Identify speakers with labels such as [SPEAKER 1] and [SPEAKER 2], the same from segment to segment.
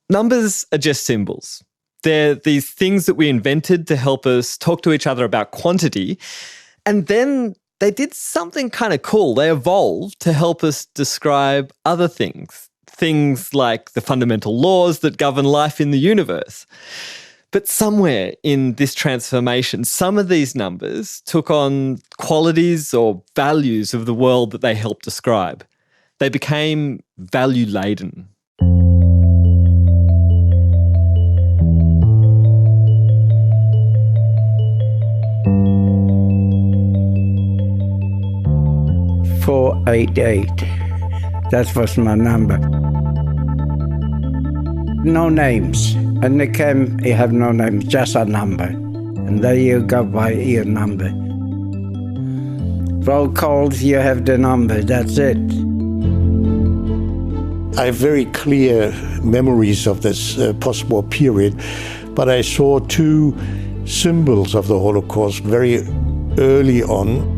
[SPEAKER 1] Numbers are just symbols. They're these things that we invented to help us talk to each other about quantity. And then they did something kind of cool. They evolved to help us describe other things. Things like the fundamental laws that govern life in the universe. But somewhere in this transformation, some of these numbers took on qualities or values of the world that they helped describe. They became value-laden.
[SPEAKER 2] .488. That was my number. No names. In the camp, you have no names, just a number. And there you go by your number. Roll calls, you have the number, that's it.
[SPEAKER 3] I have very clear memories of this post-war period, but I saw two symbols of the Holocaust very early on.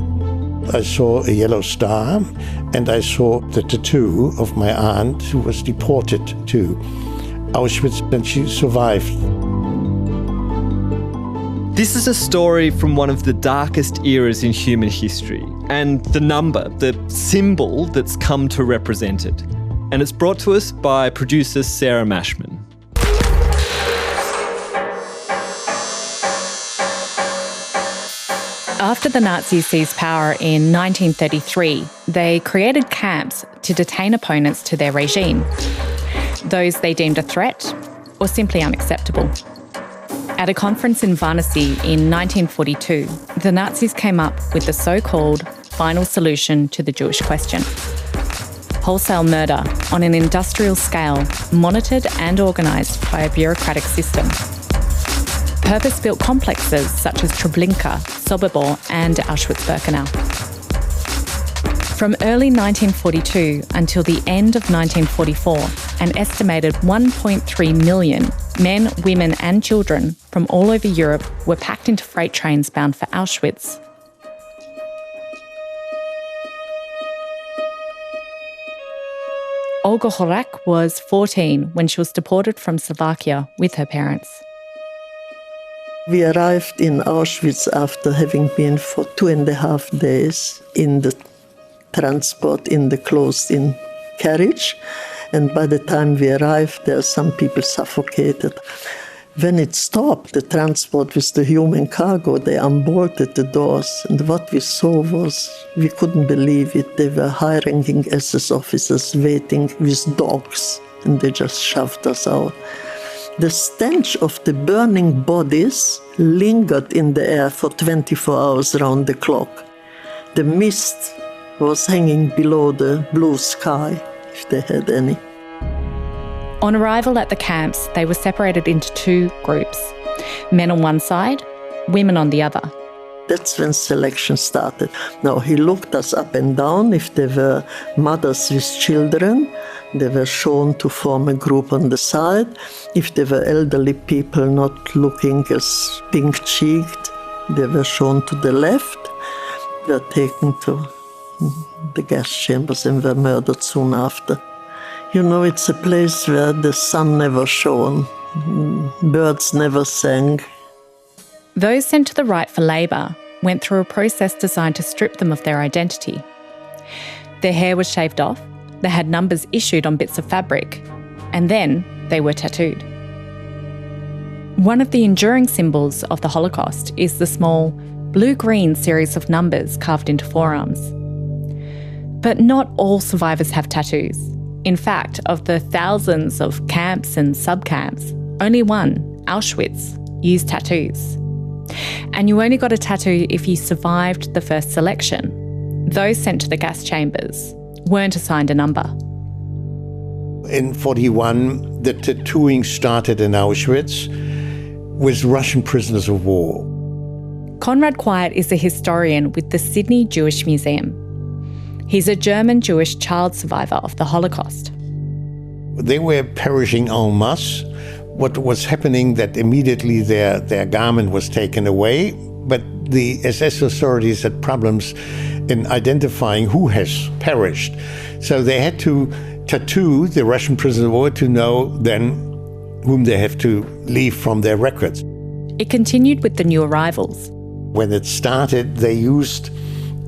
[SPEAKER 3] I saw a yellow star, and I saw the tattoo of my aunt who was deported to Auschwitz, and she survived.
[SPEAKER 1] This is a story from one of the darkest eras in human history, and the number, the symbol that's come to represent it. And it's brought to us by producer Sarah Mashman.
[SPEAKER 4] After the Nazis seized power in 1933, they created camps to detain opponents to their regime, those they deemed a threat or simply unacceptable. At a conference in Wannsee in 1942, the Nazis came up with the so-called final solution to the Jewish question. Wholesale murder on an industrial scale, monitored and organised by a bureaucratic system. Purpose-built complexes such as Treblinka, Sobibor and Auschwitz-Birkenau. From early 1942 until the end of 1944, an estimated 1.3 million men, women and children from all over Europe were packed into freight trains bound for Auschwitz. Olga Horak was 14 when she was deported from Slovakia with her parents.
[SPEAKER 5] We arrived in Auschwitz after having been for 2.5 days in the transport in the closed-in carriage. And by the time we arrived there, some people suffocated. When it stopped, the transport with the human cargo, they unbolted the doors. And what we saw was, we couldn't believe it. They were high-ranking SS officers waiting with dogs, and they just shoved us out. The stench of the burning bodies lingered in the air for 24 hours round the clock. The mist was hanging below the blue sky, if they had any.
[SPEAKER 4] On arrival at the camps, they were separated into two groups, men on one side, women on the other.
[SPEAKER 5] That's when selection started. Now, he looked us up and down. If there were mothers with children, they were shown to form a group on the side. If there were elderly people not looking as pink-cheeked, they were shown to the left. They were taken to the gas chambers and were murdered soon after. You know, it's a place where the sun never shone, birds never sang.
[SPEAKER 4] Those sent to the right for labour went through a process designed to strip them of their identity. Their hair was shaved off, they had numbers issued on bits of fabric, and then they were tattooed. One of the enduring symbols of the Holocaust is the small blue-green series of numbers carved into forearms. But not all survivors have tattoos. In fact, of the thousands of camps and sub-camps, only one, Auschwitz, used tattoos. And you only got a tattoo if you survived the first selection. Those sent to the gas chambers weren't assigned a number.
[SPEAKER 3] In 1941, the tattooing started in Auschwitz with Russian prisoners of war.
[SPEAKER 4] Konrad Kwiet is a historian with the Sydney Jewish Museum. He's a German Jewish child survivor of the Holocaust.
[SPEAKER 3] They were perishing en masse. What was happening that immediately their garment was taken away, but the SS authorities had problems in identifying who has perished. So they had to tattoo the Russian prisoners of war to know then whom they have to leave from their records.
[SPEAKER 4] It continued with the new arrivals.
[SPEAKER 3] When it started, they used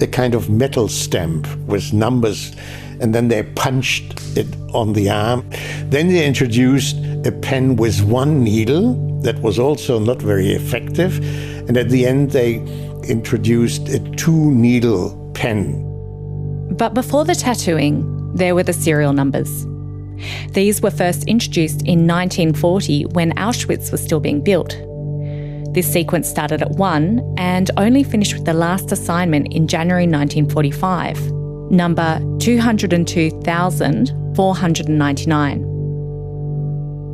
[SPEAKER 3] a kind of metal stamp with numbers, and then they punched it on the arm. Then they introduced a pen with one needle that was also not very effective. And at the end, they introduced a two-needle pen.
[SPEAKER 4] But before the tattooing, there were the serial numbers. These were first introduced in 1940 when Auschwitz was still being built. This sequence started at 1 and only finished with the last assignment in January 1945, number 202,499.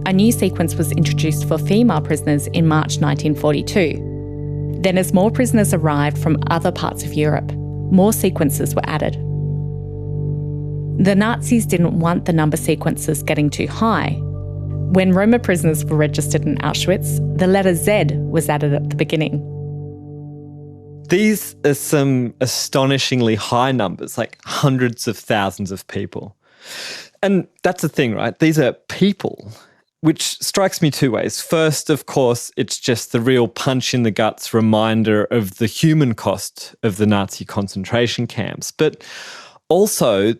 [SPEAKER 4] A new sequence was introduced for female prisoners in March 1942. Then as more prisoners arrived from other parts of Europe, more sequences were added. The Nazis didn't want the number sequences getting too high. When Roma prisoners were registered in Auschwitz, the letter Z was added at the beginning.
[SPEAKER 1] These are some astonishingly high numbers, like hundreds of thousands of people. And that's the thing, right? These are people, which strikes me two ways. First, of course, it's just the real punch in the guts reminder of the human cost of the Nazi concentration camps. But also,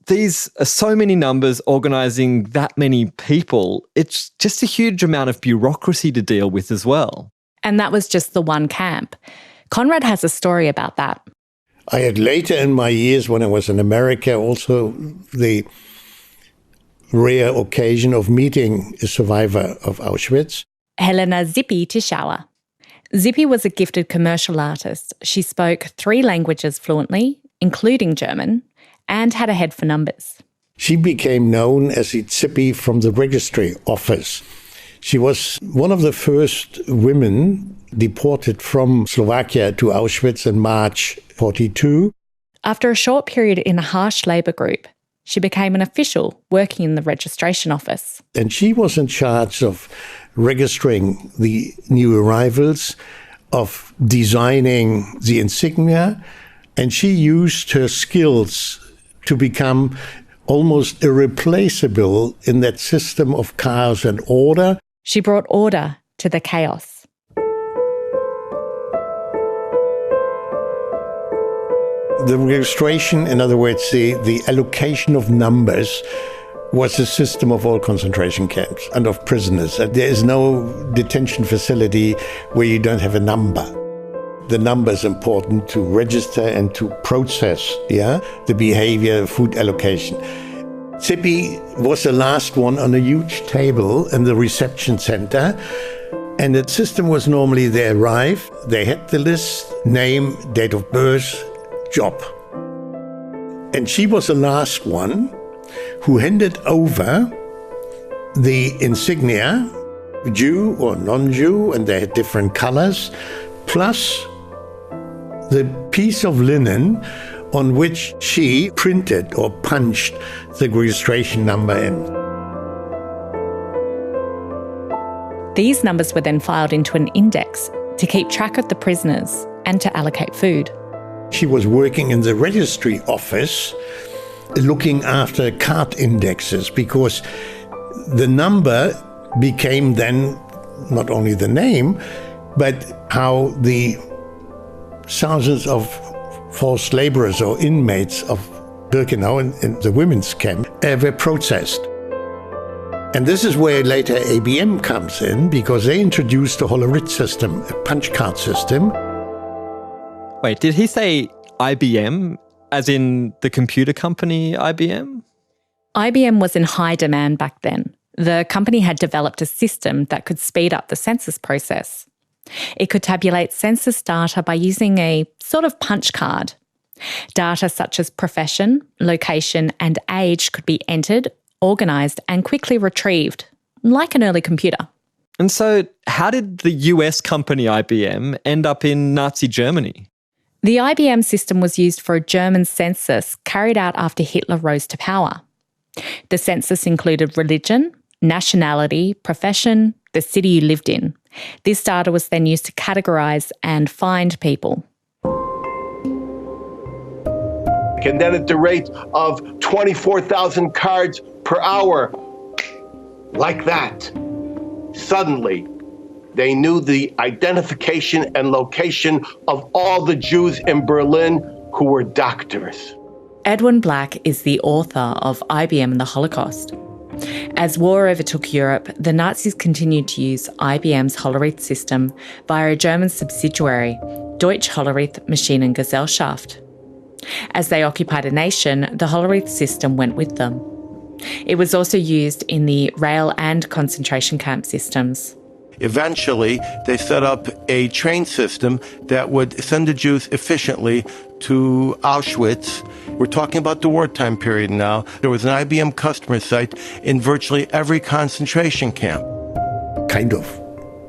[SPEAKER 1] these are so many numbers organising that many people. It's just a huge amount of bureaucracy to deal with as well.
[SPEAKER 4] And that was just the one camp. Konrad has a story about that.
[SPEAKER 3] I had later in my years, when I was in America, also the rare occasion of meeting a survivor of Auschwitz.
[SPEAKER 4] Helena Zippy Tischauer. Zippy was a gifted commercial artist. She spoke 3 languages fluently, including German, and had a head for numbers.
[SPEAKER 3] She became known as the Zippy from the registry office. She was one of the first women deported from Slovakia to Auschwitz in March 1942.
[SPEAKER 4] After a short period in a harsh labour group, she became an official working in the registration office.
[SPEAKER 3] And she was in charge of registering the new arrivals, of designing the insignia, and she used her skills to become almost irreplaceable in that system of chaos and order.
[SPEAKER 4] She brought order to the chaos.
[SPEAKER 3] The registration, in other words, the allocation of numbers, was the system of all concentration camps and of prisoners. There is no detention facility where you don't have a number. The number is important to register and to process, the behavior, food allocation. Zippy was the last one on a huge table in the reception center. And the system was normally they arrive, they had the list, name, date of birth, job. And she was the last one who handed over the insignia, Jew or non-Jew, and they had different colors, plus the piece of linen on which she printed or punched the registration number in.
[SPEAKER 4] These numbers were then filed into an index to keep track of the prisoners and to allocate food.
[SPEAKER 3] She was working in the registry office looking after card indexes, because the number became then not only the name, but how the thousands of forced laborers or inmates of Birkenau in the women's camp were processed. And this is where later ABM comes in, because they introduced the Horak system, a punch card system.
[SPEAKER 1] Wait, did he say IBM, as in the computer company IBM?
[SPEAKER 4] IBM was in high demand back then. The company had developed a system that could speed up the census process. It could tabulate census data by using a sort of punch card. Data such as profession, location, and age could be entered, organised, and quickly retrieved, like an early computer.
[SPEAKER 1] And so how did the US company IBM end up in Nazi Germany?
[SPEAKER 4] The IBM system was used for a German census carried out after Hitler rose to power. The census included religion, nationality, profession, the city you lived in. This data was then used to categorise and find people.
[SPEAKER 6] And then at the rate of 24,000 cards per hour, like that. Suddenly, they knew the identification and location of all the Jews in Berlin who were doctors.
[SPEAKER 4] Edwin Black is the author of IBM and the Holocaust. As war overtook Europe, the Nazis continued to use IBM's Hollerith system via a German subsidiary, Deutsche Hollerith Maschinengesellschaft. As they occupied a nation, the Hollerith system went with them. It was also used in the rail and concentration camp systems.
[SPEAKER 7] Eventually, they set up a train system that would send the Jews efficiently to Auschwitz. We're talking about the wartime period now. There was an IBM customer site in virtually every concentration camp.
[SPEAKER 3] Kind of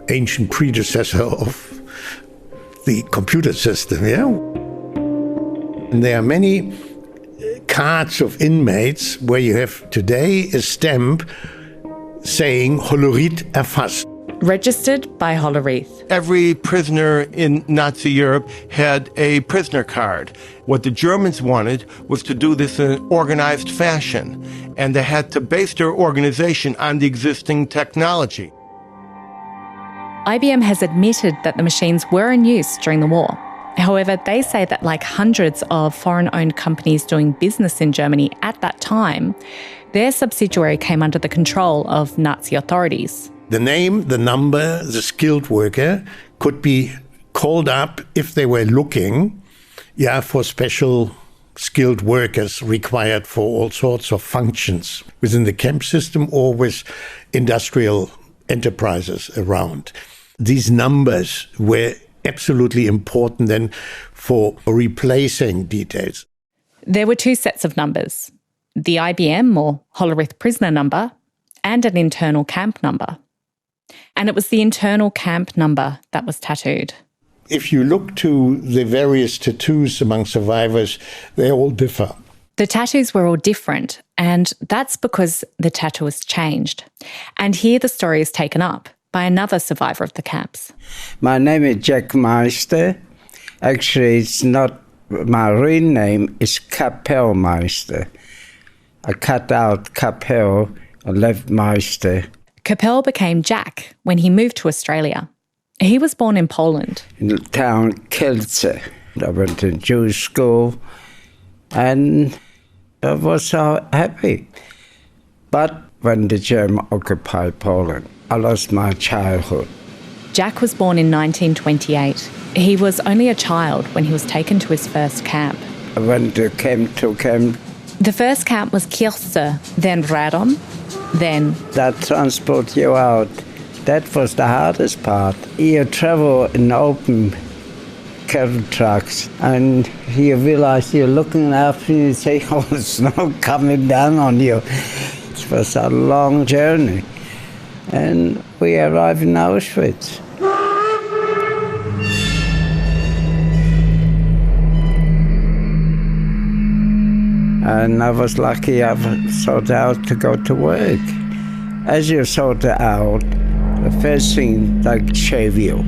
[SPEAKER 3] ancient predecessor of the computer system, yeah? And there are many cards of inmates where you have today a stamp saying Hollerith erfasst.
[SPEAKER 4] Registered by Hollerith.
[SPEAKER 7] Every prisoner in Nazi Europe had a prisoner card. What the Germans wanted was to do this in an organized fashion, and they had to base their organization on the existing technology.
[SPEAKER 4] IBM has admitted that the machines were in use during the war. However, they say that like hundreds of foreign-owned companies doing business in Germany at that time, their subsidiary came under the control of Nazi authorities.
[SPEAKER 3] The name, the number, the skilled worker could be called up if they were looking, for special skilled workers required for all sorts of functions within the camp system or with industrial enterprises around. These numbers were absolutely important then for replacing details.
[SPEAKER 4] There were two sets of numbers, the IBM or Hollerith prisoner number and an internal camp number. And it was the internal camp number that was tattooed.
[SPEAKER 3] If you look to the various tattoos among survivors, they all differ.
[SPEAKER 4] The tattoos were all different, and that's because the tattooists changed. And here the story is taken up by another survivor of the camps.
[SPEAKER 2] My name is Jack Meister. Actually, it's not my real name, it's Meister. I cut out Kapell and left Meister.
[SPEAKER 4] Kapell became Jack when he moved to Australia. He was born in Poland.
[SPEAKER 2] In the town Kielce. I went to Jewish school and I was so happy. But when the Germans occupied Poland, I lost my childhood.
[SPEAKER 4] Jack was born in 1928. He was only a child when he was taken to his first camp.
[SPEAKER 2] I went to camp.
[SPEAKER 4] The first camp was Kielce, then Radom, then...
[SPEAKER 2] That transport you out. That was the hardest part. You travel in open cattle trucks and you realize you're looking after you and say, oh, the snow coming down on you. It was a long journey. And we arrived in Auschwitz. And I was lucky I sought out to go to work. As you sort it out, the first thing they shave you.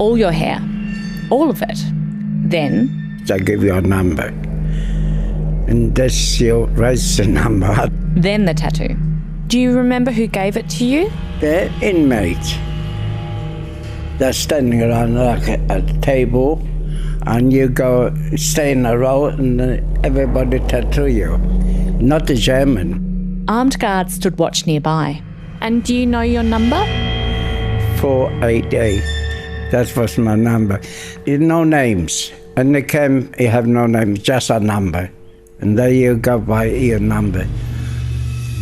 [SPEAKER 4] All your hair. All of it. Then...
[SPEAKER 2] they give you a number. And that's your register number.
[SPEAKER 4] Then the tattoo. Do you remember who gave it to you?
[SPEAKER 2] The inmates. They're standing around like a table, and you go stay in a row and everybody tattoo you. Not the German.
[SPEAKER 4] Armed guards stood watch nearby. And do you know your number?
[SPEAKER 2] 488. That was my number. No names. And they came, you have no name, just a number. And there you go by your number.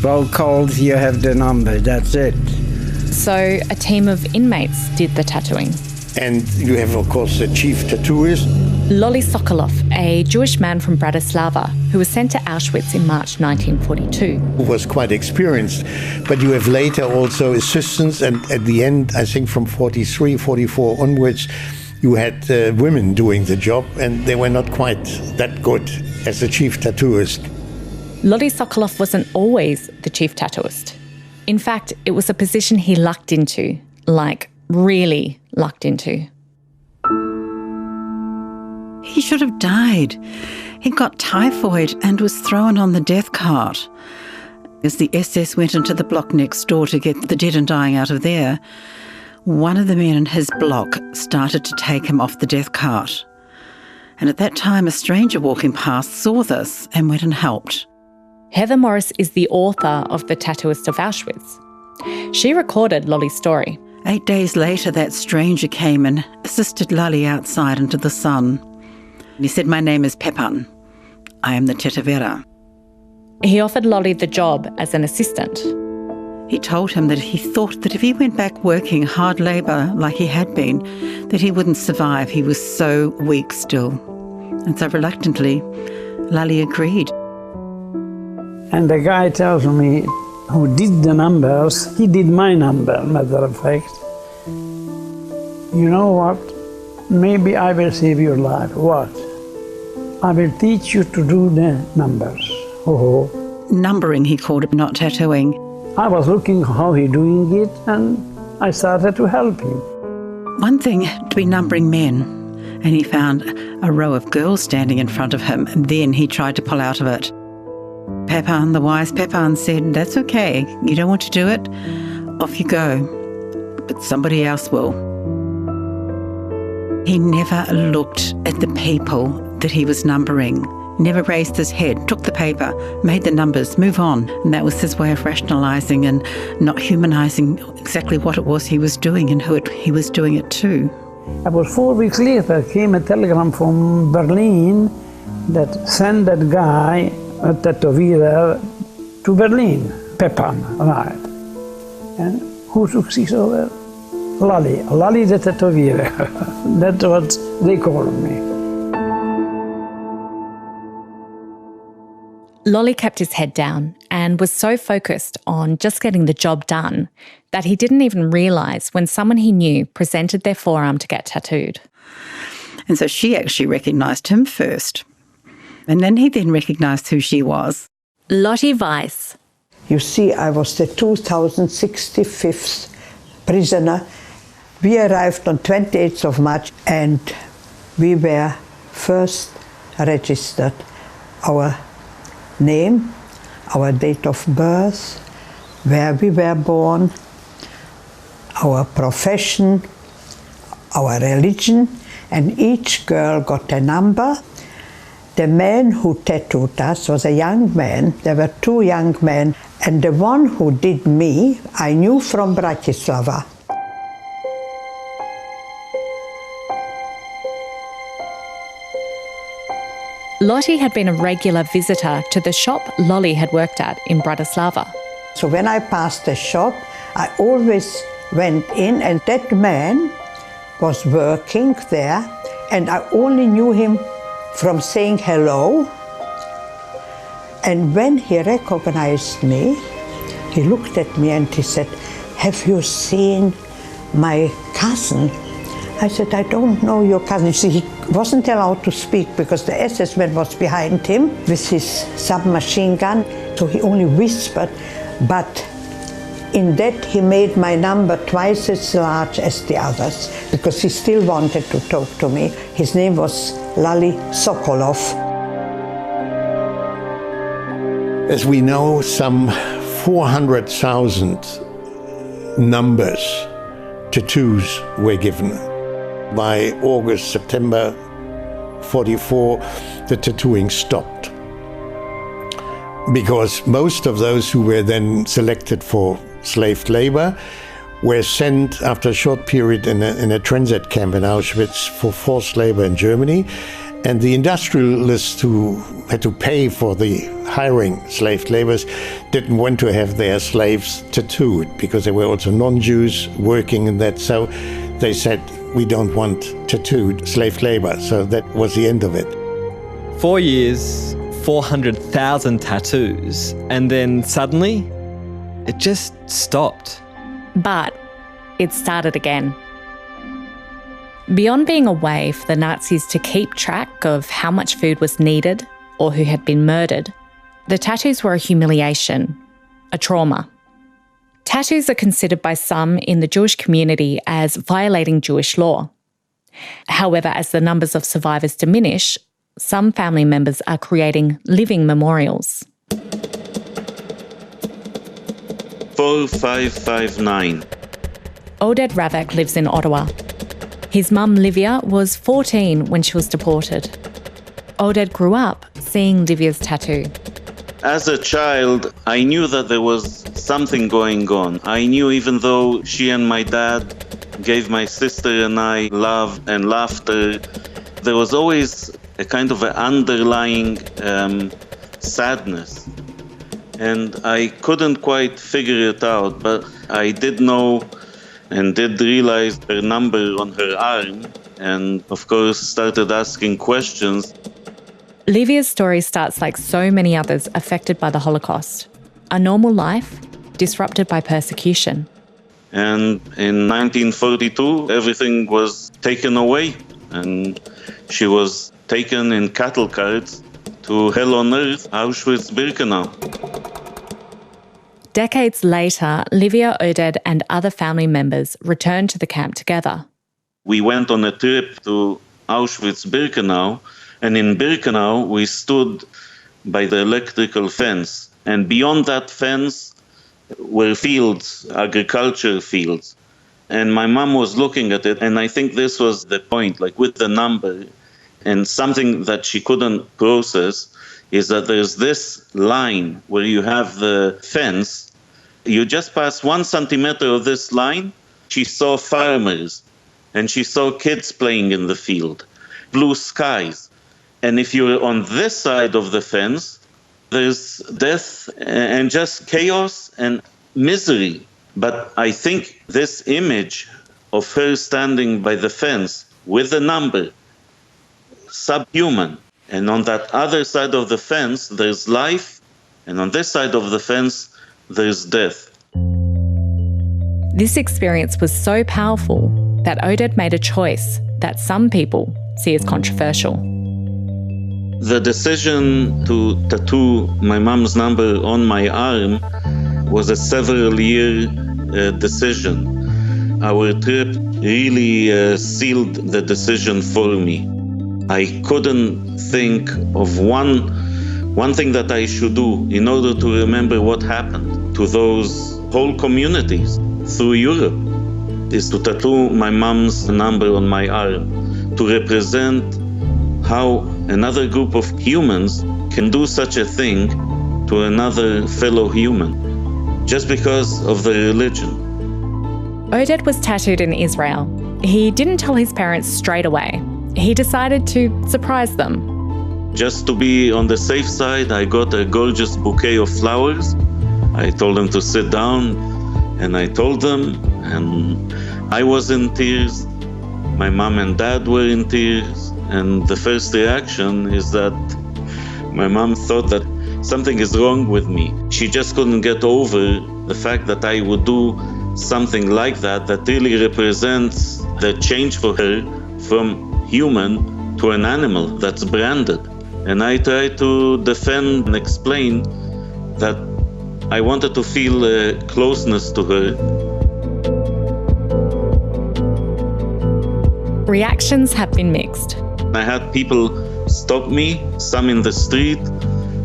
[SPEAKER 2] Roll calls, you have the number, that's it.
[SPEAKER 4] So a team of inmates did the tattooing.
[SPEAKER 3] And you have, of course, the chief tattooist.
[SPEAKER 4] Lolly Sokolov, a Jewish man from Bratislava who was sent to Auschwitz in March 1942.
[SPEAKER 3] Who was quite experienced. But you have later also assistants, and at the end, I think from 43, 44 onwards, you had women doing the job, and they were not quite that good as the chief tattooist.
[SPEAKER 4] Lolly Sokolov wasn't always the chief tattooist. In fact, it was a position he lucked into, like really lucked into.
[SPEAKER 8] He should have died. He got typhoid and was thrown on the death cart. As the SS went into the block next door to get the dead and dying out of there, one of the men in his block started to take him off the death cart. And at that time, a stranger walking past saw this and went and helped.
[SPEAKER 4] Heather Morris is the author of The Tattooists of Auschwitz. She recorded Lolly's story.
[SPEAKER 8] 8 days later, that stranger came and assisted Lolly outside into the sun. He said, "My name is Pepan. I am the Tattoowierer."
[SPEAKER 4] He offered Lolly the job as an assistant.
[SPEAKER 8] He told him that he thought that if he went back working hard labour like he had been, that he wouldn't survive. He was so weak still. And so reluctantly, Lolly agreed.
[SPEAKER 2] And the guy tells me, who did the numbers, he did my number, matter of fact. You know what? Maybe I will save your life. What? I will teach you to do the numbers. Oh.
[SPEAKER 8] Numbering, he called it, not tattooing.
[SPEAKER 2] I was looking how he doing it, and I started to help him.
[SPEAKER 8] One thing to be numbering men, and he found a row of girls standing in front of him, and then he tried to pull out of it. Pepan, the wise Pepan, said, "That's okay, you don't want to do it? Off you go, but somebody else will." He never looked at the people that he was numbering, never raised his head, took the paper, made the numbers, move on. And that was his way of rationalising and not humanising exactly what it was he was doing and who he was doing it to.
[SPEAKER 2] About 4 weeks later came a telegram from Berlin that sent that guy, a Tattoowierer, to Berlin. Pepan, right. And who took this over? Lolly the Tattoowierer. That's what they called me.
[SPEAKER 4] Lolly kept his head down and was so focused on just getting the job done that he didn't even realise when someone he knew presented their forearm to get tattooed.
[SPEAKER 8] And so she actually recognised him first. And then he then recognised who she was.
[SPEAKER 4] Lotte Weiss.
[SPEAKER 9] You see, I was the 2065th prisoner. We arrived on 28th of March and we were first registered. Our name, our date of birth, where we were born, our profession, our religion, and each girl got a number. The man who tattooed us was a young man. There were 2 young men, and the one who did me, I knew from Bratislava.
[SPEAKER 4] Lotte had been a regular visitor to the shop Lolly had worked at in Bratislava.
[SPEAKER 9] So when I passed the shop, I always went in, and that man was working there, and I only knew him from saying hello. And when he recognized me, he looked at me and he said, "Have you seen my cousin?" I said, "I don't know your cousin." You see, he wasn't allowed to speak because the SS man was behind him with his submachine gun, so he only whispered, but in that he made my number twice as large as the others because he still wanted to talk to me. His name was Lali Sokolov.
[SPEAKER 3] As we know, some 400,000 numbers, tattoos were given. By August, September 44, the tattooing stopped. Because most of those who were then selected for slave labor were sent after a short period in a transit camp in Auschwitz for forced labor in Germany. And the industrialists who had to pay for the hiring slave laborers didn't want to have their slaves tattooed because they were also non-Jews working in that. So they said, "We don't want tattooed slave labor." So that was the end of it.
[SPEAKER 1] 4 years, 400,000 tattoos, and then suddenly it just stopped.
[SPEAKER 4] But it started again. Beyond being a way for the Nazis to keep track of how much food was needed or who had been murdered, the tattoos were a humiliation, a trauma. Tattoos are considered by some in the Jewish community as violating Jewish law. However, as the numbers of survivors diminish, some family members are creating living memorials.
[SPEAKER 10] 4559.
[SPEAKER 4] Oded Ravek lives in Ottawa. His mum, Livia, was 14 when she was deported. Oded grew up seeing Livia's tattoo.
[SPEAKER 10] As a child, I knew that there was something going on. I knew even though she and my dad gave my sister and I love and laughter, there was always a kind of an underlying sadness. And I couldn't quite figure it out, but I did know and did realize her number on her arm, and of course started asking questions.
[SPEAKER 4] Livia's story starts like so many others affected by the Holocaust. A normal life disrupted by persecution.
[SPEAKER 10] And in 1942, everything was taken away, and she was taken in cattle carts to hell on earth, Auschwitz-Birkenau.
[SPEAKER 4] Decades later, Livia, Oded and other family members returned to the camp together.
[SPEAKER 10] We went on a trip to Auschwitz-Birkenau, and in Birkenau we stood by the electrical fence. And beyond that fence were fields, agriculture fields. And my mom was looking at it, and I think this was the point, like with the number. And something that she couldn't process is that there's this line where you have the fence. You just pass 1 centimeter of this line, she saw farmers, and she saw kids playing in the field, blue skies. And if you're on this side of the fence, there's death and just chaos and misery. But I think this image of her standing by the fence with the number, subhuman, and on that other side of the fence, there's life, and on this side of the fence, there's death.
[SPEAKER 4] This experience was so powerful that Oded made a choice that some people see as controversial.
[SPEAKER 10] The decision to tattoo my mom's number on my arm was a several-year decision. Our trip really sealed the decision for me. I couldn't think of one thing that I should do in order to remember what happened to those whole communities through Europe, is to tattoo my mom's number on my arm, to represent how another group of humans can do such a thing to another fellow human, just because of their religion.
[SPEAKER 4] Oded was tattooed in Israel. He didn't tell his parents straight away. He decided to surprise them.
[SPEAKER 10] Just to be on the safe side, I got a gorgeous bouquet of flowers. I told them to sit down, and I told them, and I was in tears. My mom and dad were in tears, and the first reaction is that my mom thought that something is wrong with me. She just couldn't get over the fact that I would do something like that really represents the change for her from human to an animal that's branded. And I tried to defend and explain that I wanted to feel a closeness to her.
[SPEAKER 4] Reactions have been mixed.
[SPEAKER 10] I had people stop me, some in the street,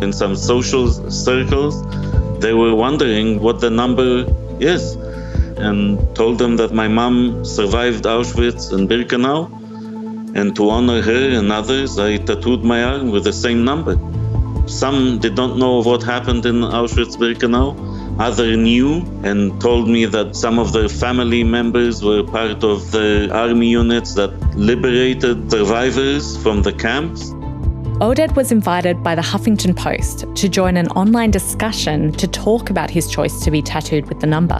[SPEAKER 10] in some social circles. They were wondering what the number is, and told them that my mom survived Auschwitz and Birkenau, and to honor her and others, I tattooed my arm with the same number. Some did not know what happened in Auschwitz-Birkenau. Others knew and told me that some of their family members were part of the army units that liberated survivors from the camps.
[SPEAKER 4] Oded was invited by the Huffington Post to join an online discussion to talk about his choice to be tattooed with the number.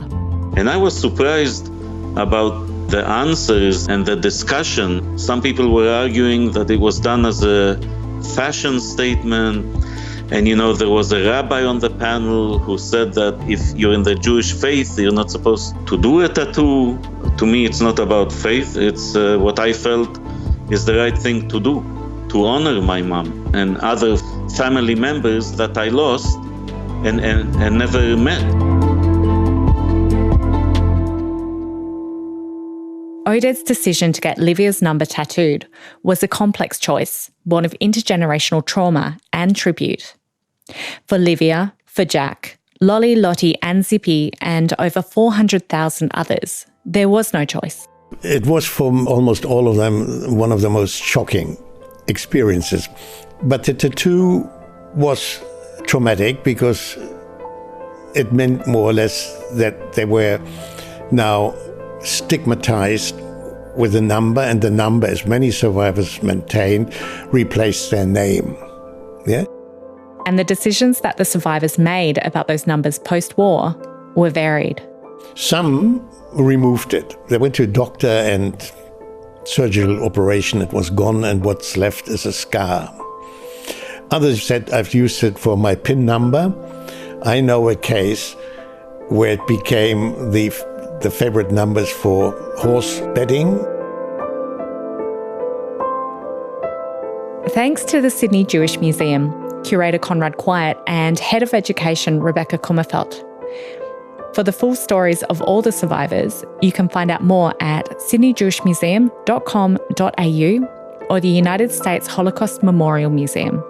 [SPEAKER 10] And I was surprised about the answers and the discussion. Some people were arguing that it was done as a fashion statement. And, there was a rabbi on the panel who said that if you're in the Jewish faith, you're not supposed to do a tattoo. To me, it's not about faith. It's what I felt is the right thing to do, to honor my mom and other family members that I lost and never met.
[SPEAKER 4] Oded's decision to get Livia's number tattooed was a complex choice, born of intergenerational trauma and tribute. For Livia, for Jack, Lolly, Lotte and Zippy and over 400,000 others. There was no choice.
[SPEAKER 3] It was for almost all of them one of the most shocking experiences. But the tattoo was traumatic because it meant more or less that they were now stigmatized with a number, and the number, as many survivors maintained, replaced their name. Yeah?
[SPEAKER 4] And the decisions that the survivors made about those numbers post-war were varied.
[SPEAKER 3] Some removed it. They went to a doctor and surgical operation, it was gone, and what's left is a scar. Others said, I've used it for my PIN number. I know a case where it became the favorite numbers for horse betting.
[SPEAKER 4] Thanks to the Sydney Jewish Museum, curator Konrad Kwiet and head of education Rebecca Kummerfeld. For the full stories of all the survivors, you can find out more at sydneyjewishmuseum.com.au or the United States Holocaust Memorial Museum.